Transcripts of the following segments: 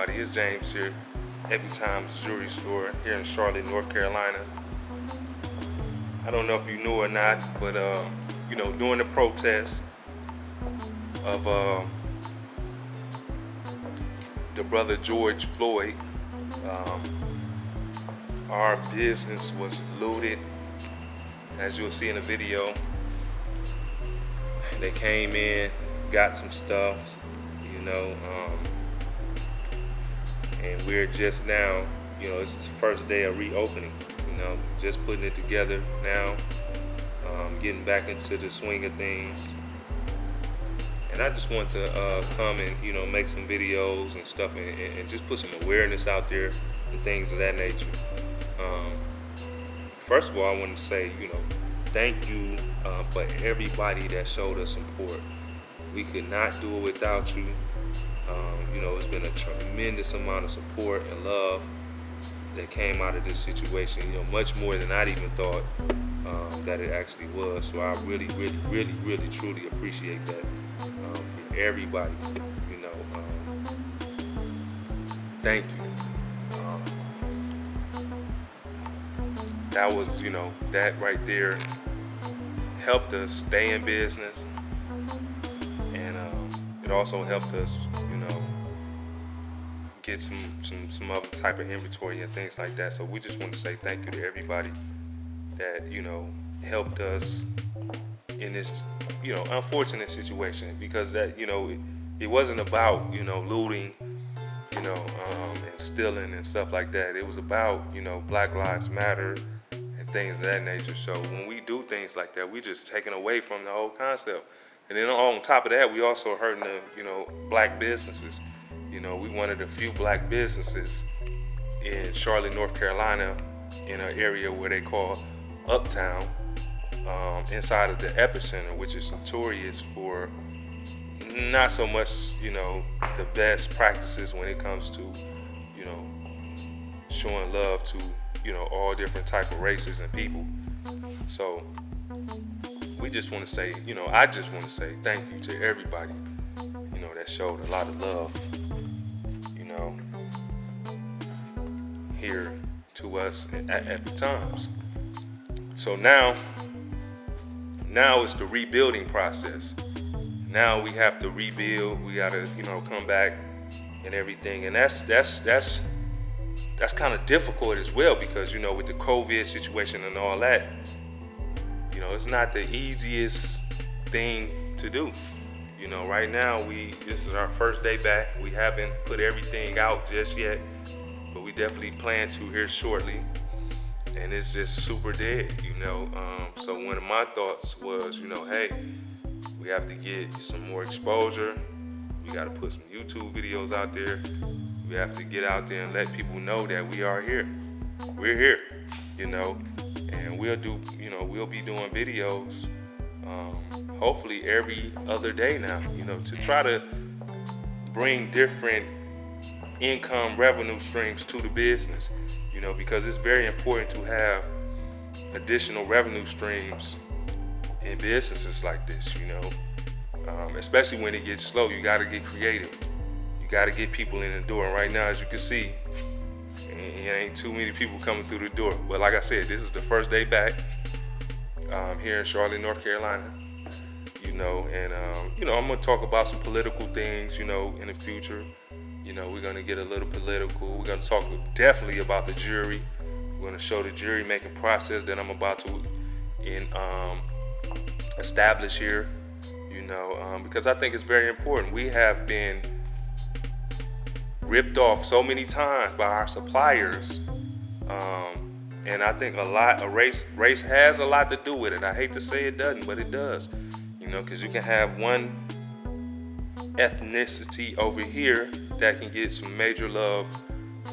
everybody? It's James here, Epicentre Jewelry Store here in Charlotte, North Carolina. I don't know if you knew or not, but during the protest of the brother Gorge Floyd, our business was looted, as you'll see in the video. They came in, got some stuff, and we're just now, it's the first day of reopening, just putting it together now, getting back into the swing of things. And I just want to come and, make some videos and stuff and just put some awareness out there and things of that nature. First of all, I want to say, thank you for everybody that showed us support. We could not do it without you. It's been a tremendous amount of support and love that came out of this situation, much more than I'd even thought that it actually was. So I really, really, really, really, truly appreciate that from everybody. Thank you. That was, that right there helped us stay in business, and it also helped us, get some other type of inventory and things like that. So we just want to say thank you to everybody that, helped us in this, unfortunate situation, because that, it wasn't about, looting, and stealing and stuff like that. It was about, Black Lives Matter and things of that nature. So when we do things like that, we just taking away from the whole concept. And then on top of that, we also hurting the, black businesses. We one of the few black businesses in Charlotte, North Carolina, in an area where they call Uptown, inside of the Epicentre, which is notorious for not so much, the best practices when it comes to, showing love to, all different type of races and people. So we just want to say, I just want to say thank you to everybody, that showed a lot of love, here to us at Epicentre. So now it's the rebuilding process. Now we have to rebuild. We gotta, come back and everything, and that's kind of difficult as well, because with the COVID situation and all that, it's not the easiest thing to do. Right now this is our first day back. We haven't put everything out just yet, but we definitely plan to here shortly. And it's just super dead, So one of my thoughts was, hey, we have to get some more exposure. We got to put some YouTube videos out there. We have to get out there and let people know that we are here. We're here, and we'll be doing videos, hopefully every other day now, to try to bring different income revenue streams to the business, because it's very important to have additional revenue streams in businesses like this, especially when it gets slow. You got to get creative. You got to get people in the door. And right now, as you can see, ain't too many people coming through the door. But like I said, this is the first day back here in Charlotte, North Carolina. And I'm gonna talk about some political things, in the future. We're gonna get a little political. We're gonna talk definitely about the jury. We're gonna show the jury making process that I'm about to establish here. Because I think it's very important. We have been ripped off so many times by our suppliers, and I think race has a lot to do with it. I hate to say it doesn't, but it does. Because you can have one ethnicity over here that can get some major love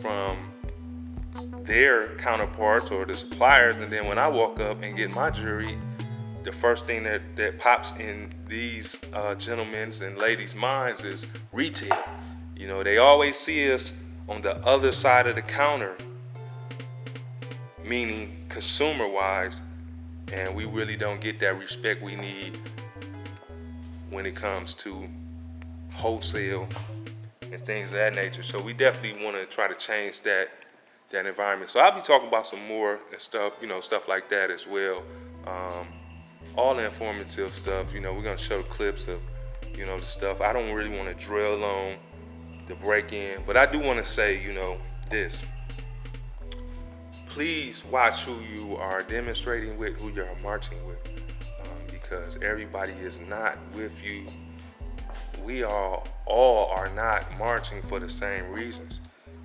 from their counterparts or the suppliers, and then when I walk up and get my jewelry, the first thing that pops in these gentlemen's and ladies' minds is retail. They always see us on the other side of the counter, meaning consumer-wise, and we really don't get that respect we need when it comes to wholesale and things of that nature. So we definitely want to try to change that environment. So I'll be talking about some more stuff, stuff like that as well. Um, all informative stuff. We're gonna show clips of, the stuff. I don't really want to drill on the break-in, but I do want to say, this. Please watch who you are demonstrating with, who you're marching with, because everybody is not with you. We all are not marching for the same reasons.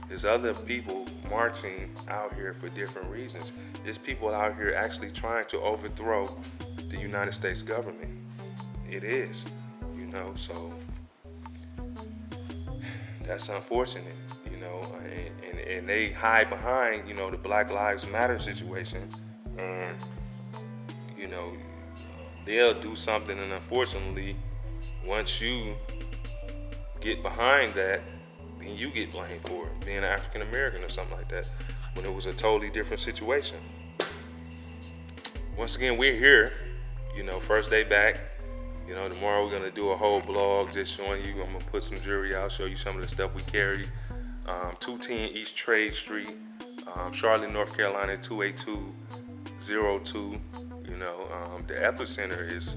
There's other people marching out here for different reasons. There's people out here actually trying to overthrow the United States government. It is, so that's unfortunate, and they hide behind, the Black Lives Matter situation, and, they'll do something, and unfortunately, once you get behind that, then you get blamed for it, being African American or something like that, when it was a totally different situation. Once again, we're here, first day back. Tomorrow we're gonna do a whole blog just showing you. I'm gonna put some jewelry out, show you some of the stuff we carry. 210 East Trade Street, Charlotte, North Carolina, 28202. The Epicentre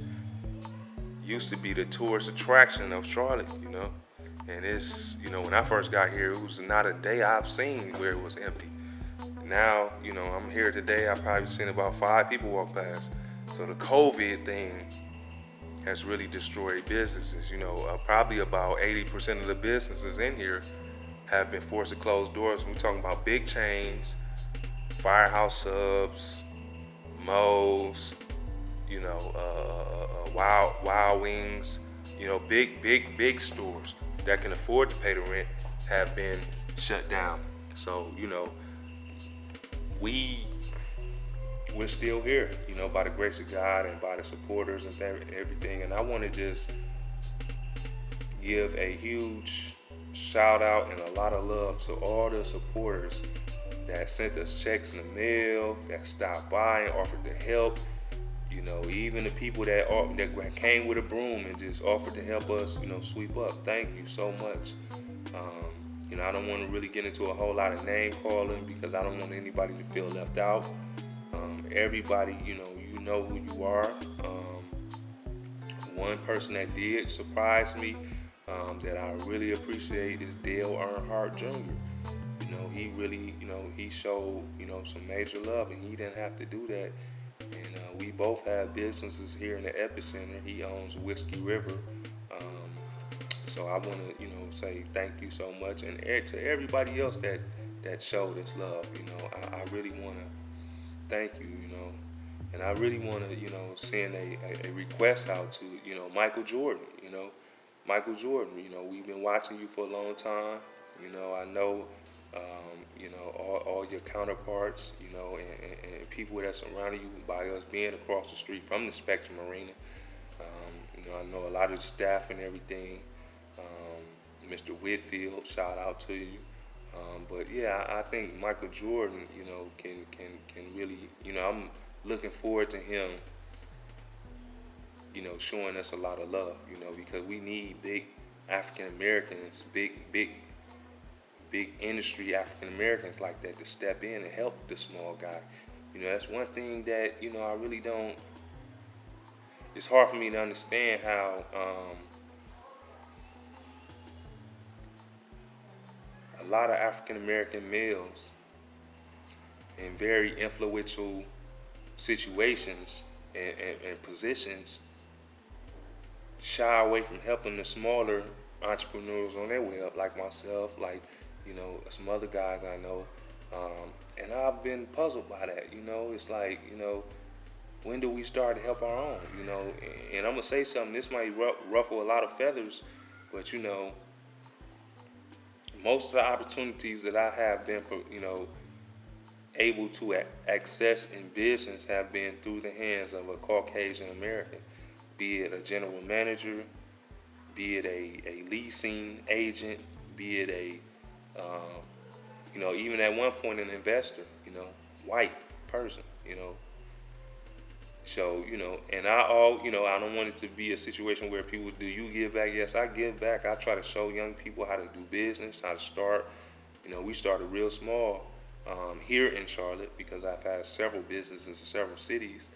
used to be the tourist attraction of Charlotte, and it's, when I first got here, it was not a day I've seen where it was empty. Now, I'm here today, I've probably seen about 5 people walk past. So the COVID thing has really destroyed businesses. Probably about 80% of the businesses in here have been forced to close doors. We're talking about big chains, Firehouse Subs, Moe's, Wild Wings, big stores that can afford to pay the rent have been shut down. So, we're still here, by the grace of God and by the supporters and everything. And I want to just give a huge shout out and a lot of love to all the supporters that sent us checks in the mail, that stopped by and offered to help. Even the people that came with a broom and just offered to help us, sweep up. Thank you so much. I don't want to really get into a whole lot of name calling because I don't want anybody to feel left out. Everybody, you know who you are. One person that did surprise me that I really appreciate is Dale Earnhardt Jr. He really, he showed, some major love, and he didn't have to do that. And we both have businesses here in the Epicentre. He owns Whiskey River. So I want to, say thank you so much. And to everybody else that showed us love, I really want to thank you, And I really want to, send a request out to, Michael Jordan, Michael Jordan, we've been watching you for a long time. I know, all your counterparts, and people that surrounded you by us being across the street from the Spectrum Arena. I know a lot of the staff and everything. Mr. Whitfield, shout out to you. But yeah, I think Michael Jordan, can really, I'm looking forward to him, showing us a lot of love, because we need big African Americans, big industry African Americans like that to step in and help the small guy. That's one thing that, I really don't, it's hard for me to understand how a lot of African American males in very influential situations and positions shy away from helping the smaller entrepreneurs on their way up, like myself, like, some other guys I know. And I've been puzzled by that, it's like, when do we start to help our own, and I'm gonna say something, this might ruffle a lot of feathers, but most of the opportunities that I have been, able to access in business have been through the hands of a Caucasian American, be it a general manager, be it a leasing agent, be it a, even at one point an investor, white person, So, and I don't want it to be a situation where people, do you give back? Yes, I give back. I try to show young people how to do business, how to start. We started real small here in Charlotte because I've had several businesses in several cities.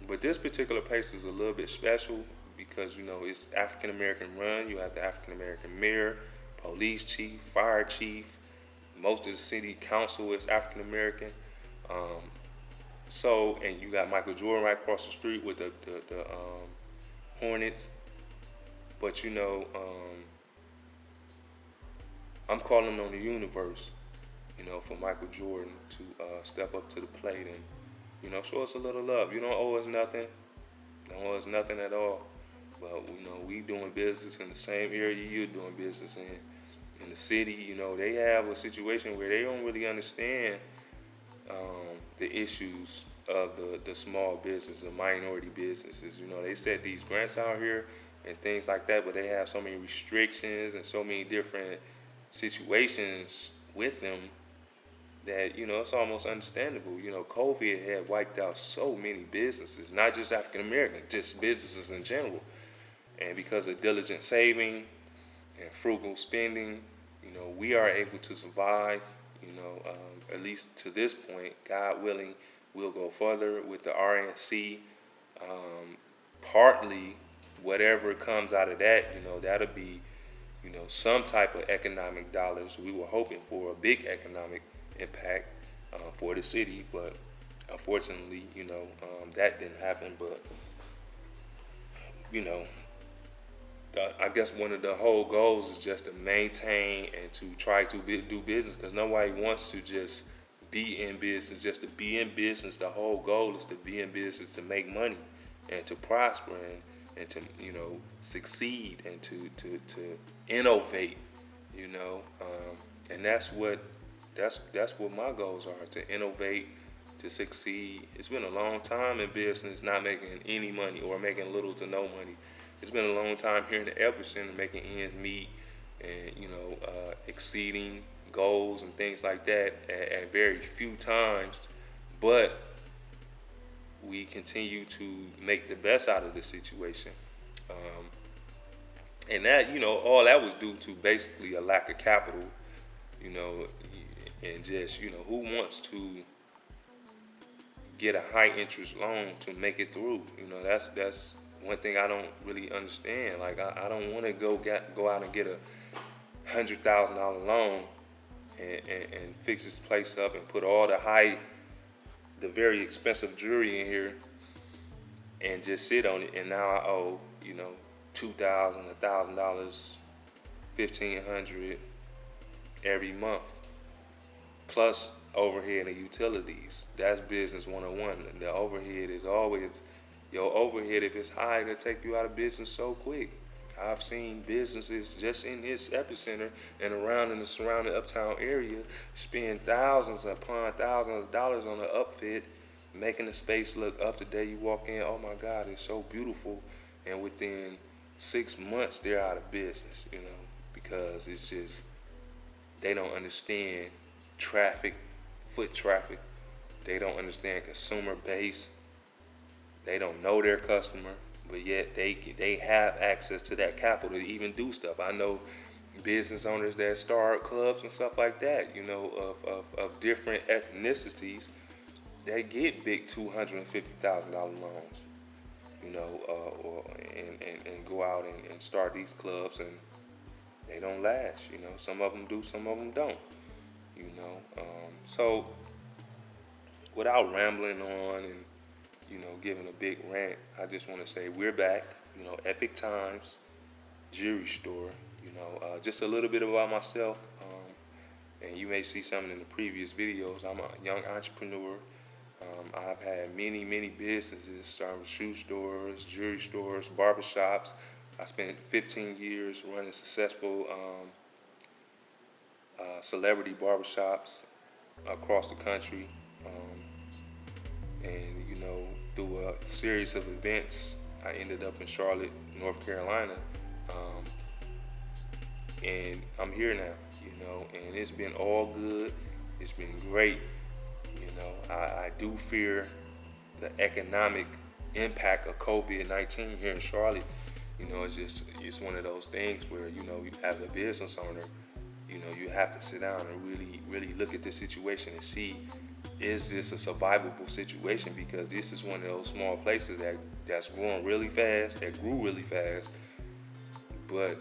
But this particular place is a little bit special because, it's African American run. You have the African American mayor, police chief, fire chief. Most of the city council is African American. And you got Michael Jordan right across the street with the Hornets. But, I'm calling on the universe, for Michael Jordan to step up to the plate and, show us a little love. You don't owe us nothing. Don't owe us nothing at all. But, we doing business in the same area you're doing business in the city. They have a situation where they don't really understand the issues of the small business, the minority businesses. They set these grants out here and things like that, but they have so many restrictions and so many different situations with them that, it's almost understandable. COVID had wiped out so many businesses, not just African American, just businesses in general. And because of diligent saving and frugal spending, we are able to survive. At least to this point, God willing, we'll go further with the RNC. Partly, whatever comes out of that, that'll be, some type of economic dollars. We were hoping for a big economic impact for the city, but unfortunately, that didn't happen. But, I guess one of the whole goals is just to maintain and to try to do business, because nobody wants to just be in business just to be in business. The whole goal is to be in business to make money and to prosper and to succeed and to innovate, and that's what my goals are, to innovate, to succeed. It's been a long time in business not making any money or making little to no money. It's been a long time here in the Epicentre making ends meet and, exceeding goals and things like that at very few times. But we continue to make the best out of the situation. And that, all that was due to basically a lack of capital, and just, who wants to get a high interest loan to make it through? That's one thing I don't really understand. Like, I don't want to go out and get a $100,000 loan and fix this place up and put all the very expensive jewelry in here and just sit on it. And now I owe, $2,000, $1,000, $1,500 every month, plus overhead and utilities. That's business 101. The overhead is always, your overhead, if it's high, it'll take you out of business so quick. I've seen businesses just in this Epicentre and around in the surrounding uptown area spend thousands upon thousands of dollars on an upfit, making the space look up to date. You walk in, oh my God, it's so beautiful. And within 6 months, they're out of business, because it's just, they don't understand traffic, foot traffic. They don't understand consumer base. They don't know their customer, but yet they have access to that capital to even do stuff. I know business owners that start clubs and stuff like that, of different ethnicities that get big $250,000 loans, and go out and start these clubs, and they don't last. Some of them do, some of them don't. So without rambling on and giving a big rant, I just want to say we're back. Epic Times Jewelry Store. Just a little bit about myself, and you may see something in the previous videos. I'm a young entrepreneur. I've had many businesses, starting with shoe stores, jewelry stores, barbershops. I spent 15 years running successful celebrity barbershops across the country, and through a series of events, I ended up in Charlotte, North Carolina, and I'm here now, and it's been all good. It's been great. I do fear the economic impact of COVID-19 here in Charlotte. It's one of those things where, as a business owner, you have to sit down and really look at the situation and see, is this a survivable situation? Because this is one of those small places that's growing really fast, that grew really fast. But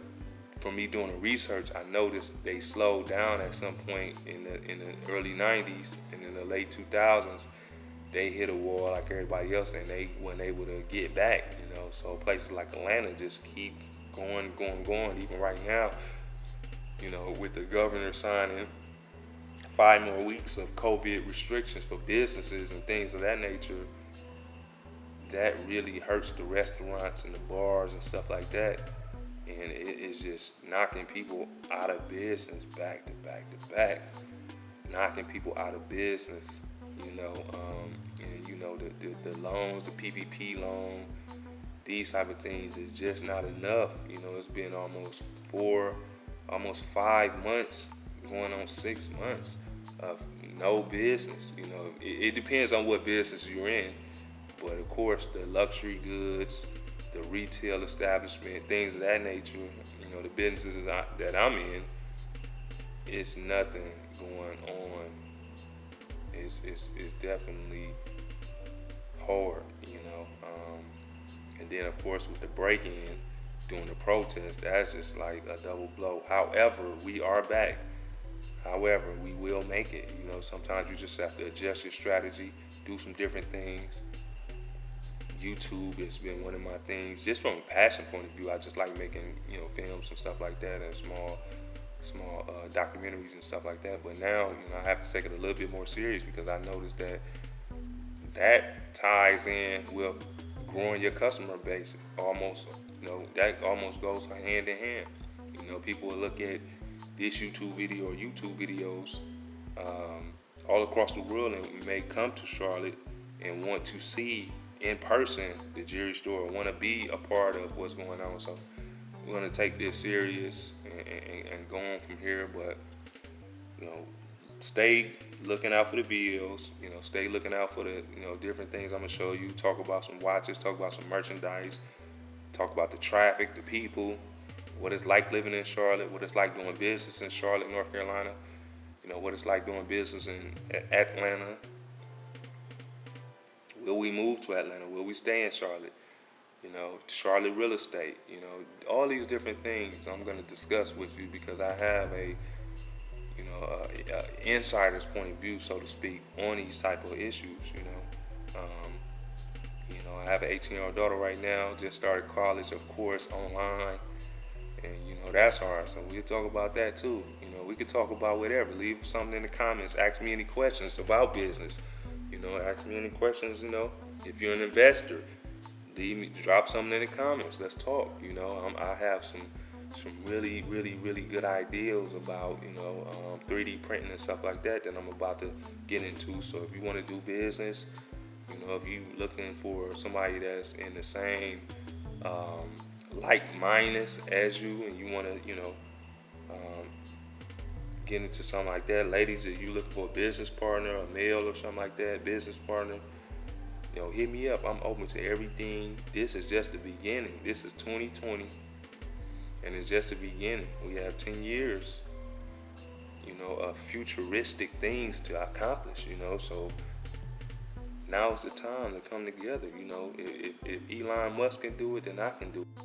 for me doing the research, I noticed they slowed down at some point in the early 90s, and in the late 2000s, they hit a wall like everybody else, and they weren't able to get back. So places like Atlanta just keep going. Even right now, with the governor signing 5 more weeks of COVID restrictions for businesses and things of that nature, that really hurts the restaurants and the bars and stuff like that. And it is just knocking people out of business back to back, knocking people out of business, and the loans, the PPP loan, these type of things is just not enough. It's been almost 5 months, going on 6 months of no business. It depends on what business you're in, but of course the luxury goods, the retail establishment, things of that nature, the businesses that I'm in, it's nothing going on. It's definitely hard, and then of course with the break-in during the protest, that's just like a double blow. However, we are back. However, we will make it. Sometimes you just have to adjust your strategy, do some different things. YouTube has been one of my things, just from a passion point of view. I just like making, films and stuff like that, and small documentaries and stuff like that. But now, I have to take it a little bit more serious, because I noticed that ties in with growing your customer base. Almost, that almost goes hand in hand. People will look at this YouTube video or YouTube videos all across the world, and may come to Charlotte and want to see in person the jewelry store, want to be a part of what's going on. So we're going to take this serious and go on from here. But stay looking out for the bills. Stay looking out for the different things I'm gonna show you. Talk about some watches, talk about some merchandise, talk about the traffic, the people, what it's like living in Charlotte, what it's like doing business in Charlotte, North Carolina, what it's like doing business in Atlanta. Will we move to Atlanta? Will we stay in Charlotte? Charlotte real estate, all these different things I'm going to discuss with you, because I have a insider's point of view, so to speak, on these type of issues. I have an 18-year-old daughter right now, just started college, of course, online, and that's hard. So we'll talk about that too. We could talk about whatever. Leave something in the comments. Ask me any questions about business. Ask me any questions. If you're an investor, drop something in the comments. Let's talk. I have some really good ideas about 3D printing and stuff like that I'm about to get into. So if you want to do business, if you looking for somebody that's in the same like-mindedness as you, and you want to get into something like that, ladies, if you looking for a business partner, a male or something like that, business partner, hit me up. I'm open to everything. This is just the beginning. This is 2020, and it's just the beginning. We have 10 years, of futuristic things to accomplish, so now is the time to come together. If Elon Musk can do it, then I can do it.